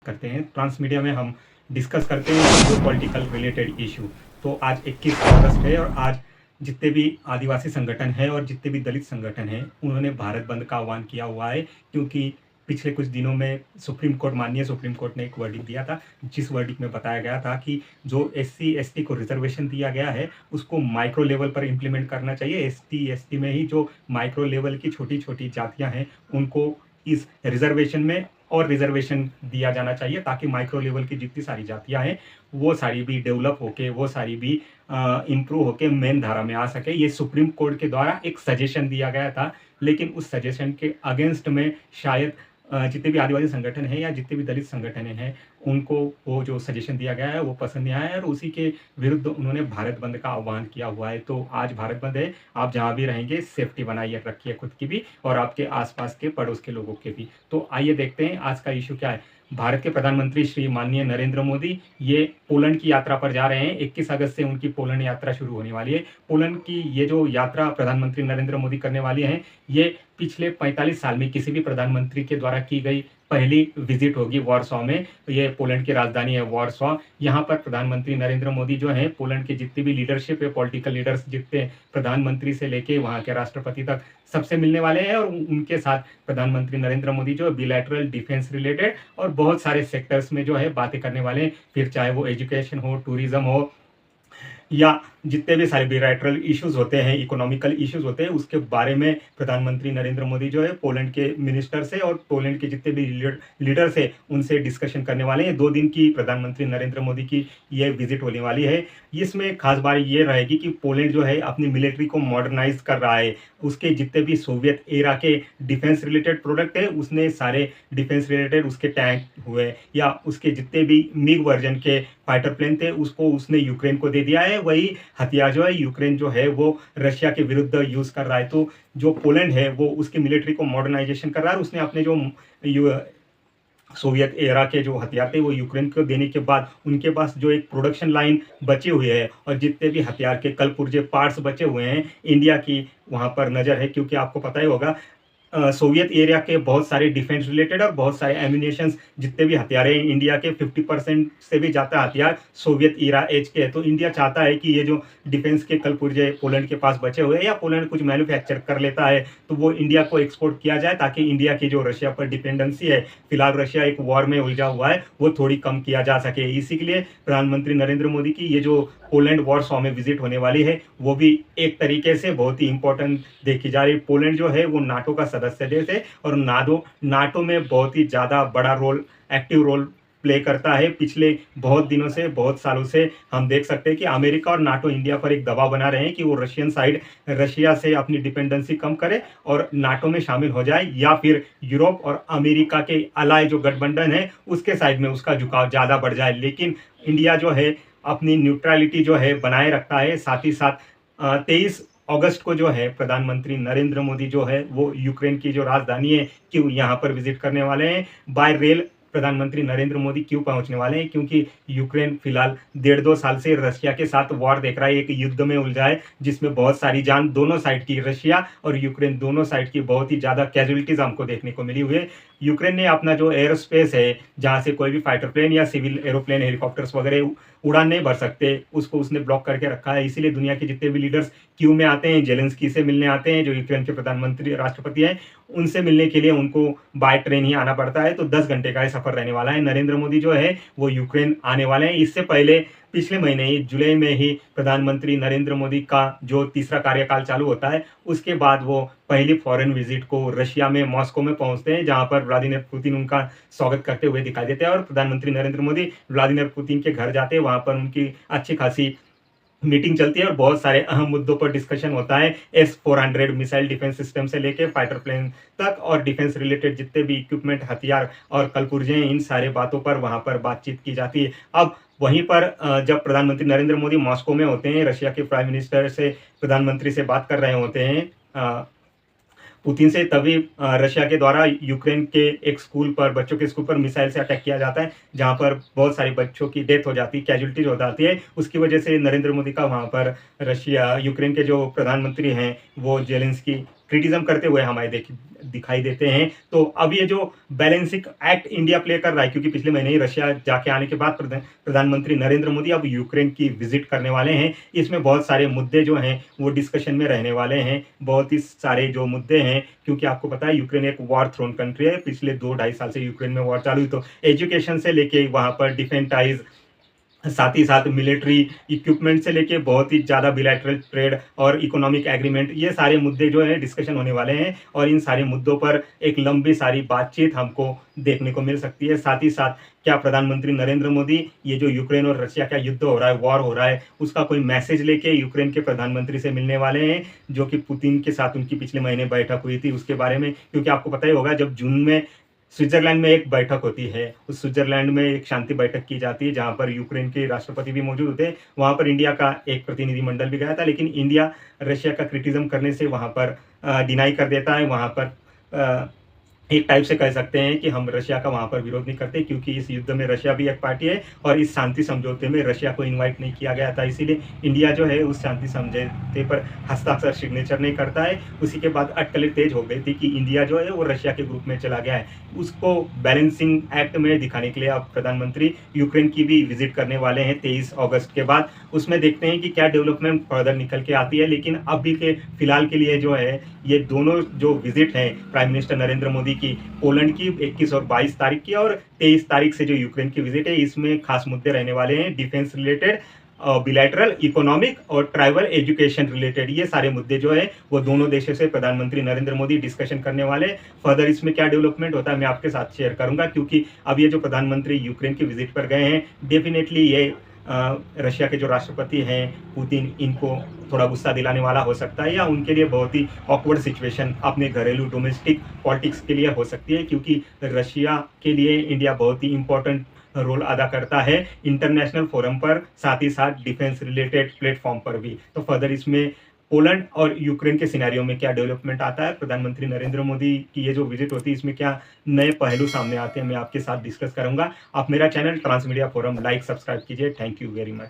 करते हैं। Trans media में हम डिस्कस करते हैं जो पॉलिटिकल रिलेटेड इशू। तो आज 21 अगस्त है और आज जितने भी आदिवासी संगठन हैं और जितने भी दलित संगठन हैं उन्होंने भारत बंद का आह्वान किया हुआ है, क्योंकि पिछले कुछ दिनों में माननीय सुप्रीम कोर्ट ने एक वर्डिक्ट दिया था, जिस वर्डिक्ट में बताया गया था कि जो SC ST को रिजर्वेशन दिया गया है उसको माइक्रो लेवल पर इम्प्लीमेंट करना चाहिए। ST ST में ही जो माइक्रो लेवल की छोटी छोटी जातियां हैं उनको इस रिजर्वेशन में और रिजर्वेशन दिया जाना चाहिए, ताकि माइक्रो लेवल की जितनी सारी जातियां हैं वो सारी भी डेवलप होके, वो सारी भी इम्प्रूव होके मेन धारा में आ सके। ये सुप्रीम कोर्ट के द्वारा एक सजेशन दिया गया था, लेकिन उस सजेशन के अगेंस्ट में शायद जितने भी आदिवासी संगठन हैं या जितने भी दलित संगठन हैं उनको वो जो सजेशन दिया गया है वो पसंद नहीं आया है और उसी के विरुद्ध उन्होंने भारत बंद का आह्वान किया हुआ है। तो आज भारत बंद है, आप जहाँ भी रहेंगे सेफ्टी बनाइए रखिए, खुद की भी और आपके आसपास के पड़ोस के लोगों के भी। तो आइए देखते हैं आज का इशू क्या है। भारत के प्रधानमंत्री श्री माननीय नरेंद्र मोदी ये पोलैंड की यात्रा पर जा रहे हैं। 21 अगस्त से उनकी पोलैंड यात्रा शुरू होने वाली है। पोलैंड की ये जो यात्रा प्रधानमंत्री नरेंद्र मोदी करने वाली हैं, ये पिछले 45 साल में किसी भी प्रधानमंत्री के द्वारा की गई पहली विजिट होगी वॉर्सॉ में। ये पोलैंड की राजधानी है वॉर्सॉ। यहाँ पर प्रधानमंत्री नरेंद्र मोदी जो है पोलैंड के जितने भी लीडरशिप है, पॉलिटिकल लीडर्स, जितने प्रधानमंत्री से लेके वहाँ के राष्ट्रपति तक सबसे मिलने वाले हैं और उनके साथ प्रधानमंत्री नरेंद्र मोदी जो बिलैटरल डिफेंस रिलेटेड और बहुत सारे सेक्टर्स में जो है बातें करने वाले हैं। फिर चाहे वो एजुकेशन हो, टूरिज्म हो या जितने भी सारे बिलैटरल इश्यूज होते हैं, इकोनॉमिकल इश्यूज होते हैं, उसके बारे में प्रधानमंत्री नरेंद्र मोदी जो है पोलैंड के मिनिस्टर से और पोलैंड के जितने भी लीडर से उनसे डिस्कशन करने वाले हैं। 2 दिन की प्रधानमंत्री नरेंद्र मोदी की ये विजिट होने वाली है। इसमें खास बात ये रहेगी कि पोलैंड जो है अपनी मिलिट्री को मॉडर्नाइज कर रहा है। उसके जितने भी सोवियत एरा के डिफेंस रिलेटेड प्रोडक्ट है, उसने सारे डिफेंस रिलेटेड उसके टैंक हुए या उसके जितने भी मिग वर्जन के फाइटर प्लेन थे उसको उसने यूक्रेन को दे दिया है। वही हथियार जो है यूक्रेन जो है वो रशिया के विरुद्ध यूज कर रहा है। तो जो पोलैंड है वो उसकी मिलिट्री को मॉडर्नाइजेशन कर रहा है। उसने अपने जो सोवियत एरा के जो हथियार थे वो यूक्रेन को देने के बाद उनके पास जो एक प्रोडक्शन लाइन बचे हुए है और जितने भी हथियार के कल पुर्जे पार्ट्स बचे हुए हैं, इंडिया की वहाँ पर नज़र है। क्योंकि आपको पता ही होगा सोवियत एरिया के बहुत सारे डिफेंस रिलेटेड और बहुत सारे एम्यूनेशंस, जितने भी हथियार हैं इंडिया के 50% से भी ज़्यादा हथियार सोवियत एरा एज के हैं। तो इंडिया चाहता है कि ये जो डिफेंस के कलपुर्जे पोलैंड के पास बचे हुए हैं या पोलैंड कुछ मैन्युफैक्चर कर लेता है तो वो इंडिया को एक्सपोर्ट किया जाए, ताकि इंडिया की जो रशिया पर डिपेंडेंसी है, फिलहाल रशिया एक वॉर में उलझा हुआ है, वो थोड़ी कम किया जा सके। इसी के लिए प्रधानमंत्री नरेंद्र मोदी की ये जो पोलैंड वॉर्सॉ में विजिट होने वाली है वो भी एक तरीके से बहुत ही इंपॉर्टेंट देखी जा रही है। पोलैंड जो है वो नाटो का सदस्य देश है और नाटो में बहुत ही ज़्यादा बड़ा रोल, एक्टिव रोल प्ले करता है। पिछले बहुत दिनों से, बहुत सालों से हम देख सकते हैं कि अमेरिका और नाटो इंडिया पर एक दबाव बना रहे हैं कि वो रशियन साइड रशिया से अपनी डिपेंडेंसी कम करे और नाटो में शामिल हो जाए, या फिर यूरोप और अमेरिका के अलाय जो गठबंधन है उसके साइड में उसका झुकाव ज़्यादा बढ़ जाए। लेकिन इंडिया जो है अपनी न्यूट्रलिटी जो है बनाए रखता है। साथ ही साथ 23 अगस्त को जो है प्रधानमंत्री नरेंद्र मोदी जो है वो यूक्रेन की जो राजधानी है क्यों यहाँ पर विजिट करने वाले हैं। बाय रेल प्रधानमंत्री नरेंद्र मोदी क्यों पहुंचने वाले हैं? क्योंकि यूक्रेन फिलहाल 1.5-2 साल से रशिया के साथ वॉर देख रहा है, एक युद्ध में उलझा है जिसमें बहुत सारी जान दोनों साइड की, रशिया और यूक्रेन दोनों साइड की बहुत ही ज़्यादा कैजुअलिटीज हमको देखने को मिली हुई है। यूक्रेन ने अपना जो एयरोस्पेस है जहाँ से कोई भी फाइटर प्लेन या सिविल एरोप्लेन, हेलीकॉप्टर्स वगैरह उड़ान नहीं भर सकते, उसको उसने ब्लॉक करके रखा है। इसीलिए दुनिया के जितने भी लीडर्स क्यू में आते हैं, जेलेंस्की से मिलने आते हैं जो यूक्रेन के प्रधानमंत्री राष्ट्रपति हैं, उनसे मिलने के लिए उनको बाय ट्रेन ही आना पड़ता है। तो 10 घंटे का सफर रहने वाला है। नरेंद्र मोदी जो है वो यूक्रेन आने वाले हैं। इससे पहले पिछले महीने ही जुलाई में ही प्रधानमंत्री नरेंद्र मोदी का जो तीसरा कार्यकाल चालू होता है उसके बाद वो पहली फॉरेन विजिट को रशिया में मॉस्को में पहुंचते हैं, जहां पर व्लादिमीर पुतिन उनका स्वागत करते हुए दिखाई देते हैं और प्रधानमंत्री नरेंद्र मोदी व्लादिमीर पुतिन के घर जाते हैं। वहां पर उनकी अच्छी खासी मीटिंग चलती है और बहुत सारे अहम मुद्दों पर डिस्कशन होता है। S-400 मिसाइल डिफेंस सिस्टम से लेके फाइटर प्लेन तक और डिफेंस रिलेटेड जितने भी इक्विपमेंट, हथियार और कलपुर्जे हैं, इन सारे बातों पर वहां पर बातचीत की जाती है। अब वहीं पर जब प्रधानमंत्री नरेंद्र मोदी मॉस्को में होते हैं, रशिया के प्राइम मिनिस्टर से, प्रधानमंत्री से बात कर रहे होते हैं पुतिन से, तभी रशिया के द्वारा यूक्रेन के एक स्कूल पर, बच्चों के स्कूल पर मिसाइल से अटैक किया जाता है, जहां पर बहुत सारे बच्चों की डेथ हो जाती है, कैजुअलिटीज हो जाती है। उसकी वजह से नरेंद्र मोदी का वहां पर यूक्रेन के जो प्रधानमंत्री हैं वो जेलेंस्की क्रिटिसिज्म करते हुए हमें दिखाई देते हैं। तो अब ये जो बैलेंसिंग एक्ट इंडिया प्ले कर रहा है, क्योंकि पिछले महीने ही रशिया जाके आने के बाद प्रधानमंत्री नरेंद्र मोदी अब यूक्रेन की विजिट करने वाले हैं। इसमें बहुत सारे मुद्दे जो हैं वो डिस्कशन में रहने वाले हैं, बहुत ही सारे जो मुद्दे हैं, क्योंकि आपको पता है यूक्रेन एक वॉर थ्रोन कंट्री है। पिछले 2-2.5 साल से यूक्रेन में वॉर चालू हुई, तो एजुकेशन से लेके वहाँ पर डिफेंटाइज, साथ ही साथ मिलिट्री इक्विपमेंट से लेके बहुत ही ज़्यादा बिलैटरल ट्रेड और इकोनॉमिक एग्रीमेंट, ये सारे मुद्दे जो है डिस्कशन होने वाले हैं और इन सारे मुद्दों पर एक लंबी सारी बातचीत हमको देखने को मिल सकती है। साथ ही साथ क्या प्रधानमंत्री नरेंद्र मोदी ये जो यूक्रेन और रशिया का युद्ध हो रहा है, वॉर हो रहा है, उसका कोई मैसेज लेके यूक्रेन के प्रधानमंत्री से मिलने वाले हैं, जो कि पुतिन के साथ उनकी पिछले महीने बैठक हुई थी उसके बारे में। क्योंकि आपको पता ही होगा जब जून में स्विट्जरलैंड में एक बैठक होती है, उस स्विट्जरलैंड में एक शांति बैठक की जाती है जहां पर यूक्रेन के राष्ट्रपति भी मौजूद थे। वहां पर इंडिया का एक प्रतिनिधिमंडल भी गया था, लेकिन इंडिया रशिया का क्रिटिसिज्म करने से वहां पर डिनाई कर देता है। वहां पर एक टाइप से कह सकते हैं कि हम रशिया का वहां पर विरोध नहीं करते, क्योंकि इस युद्ध में रशिया भी एक पार्टी है और इस शांति समझौते में रशिया को इनवाइट नहीं किया गया था। इसीलिए इंडिया जो है उस शांति समझौते पर हस्ताक्षर सिग्नेचर नहीं करता है। उसी के बाद अटकलें तेज हो गई थी कि इंडिया जो है वो रशिया के ग्रुप में चला गया है। उसको बैलेंसिंग एक्ट में दिखाने के लिए अब प्रधानमंत्री यूक्रेन की भी विजिट करने वाले हैं 23 अगस्त के बाद। उसमें देखते हैं कि क्या डेवलपमेंट फर्दर निकल के आती है। लेकिन अभी के फिलहाल के लिए जो है ये दोनों जो विजिट हैं प्राइम मिनिस्टर नरेंद्र मोदी की पोलैंड की 21 और 22 तारीख की और 23 तारीख से जो यूक्रेन की विजिट है, इसमें खास मुद्दे रहने वाले हैं डिफेंस रिलेटेड, बिलैटरल, इकोनॉमिक और ट्राइबल एजुकेशन रिलेटेड। ये सारे मुद्दे जो है वो दोनों देशों से प्रधानमंत्री नरेंद्र मोदी डिस्कशन करने वाले। फर्दर इसमें क्या डेवलपमेंट होता है मैं आपके साथ शेयर करूंगा, क्योंकि अब ये जो प्रधानमंत्री यूक्रेन की विजिट पर गए हैं, डेफिनेटली ये रशिया के जो राष्ट्रपति हैं पुतिन, इनको थोड़ा गुस्सा दिलाने वाला हो सकता है या उनके लिए बहुत ही ऑकवर्ड सिचुएशन अपने घरेलू डोमेस्टिक पॉलिटिक्स के लिए हो सकती है, क्योंकि रशिया के लिए इंडिया बहुत ही इंपॉर्टेंट रोल अदा करता है इंटरनेशनल फोरम पर, साथ ही साथ डिफेंस रिलेटेड प्लेटफॉर्म पर भी। तो फर्दर इसमें पोलैंड और यूक्रेन के सिनेरियो में क्या डेवलपमेंट आता है, प्रधानमंत्री नरेंद्र मोदी की ये जो विजिट होती है इसमें क्या नए पहलू सामने आते हैं, मैं आपके साथ डिस्कस करूंगा। आप मेरा channel Transmedia forum like subscribe कीजिए। Thank you very much.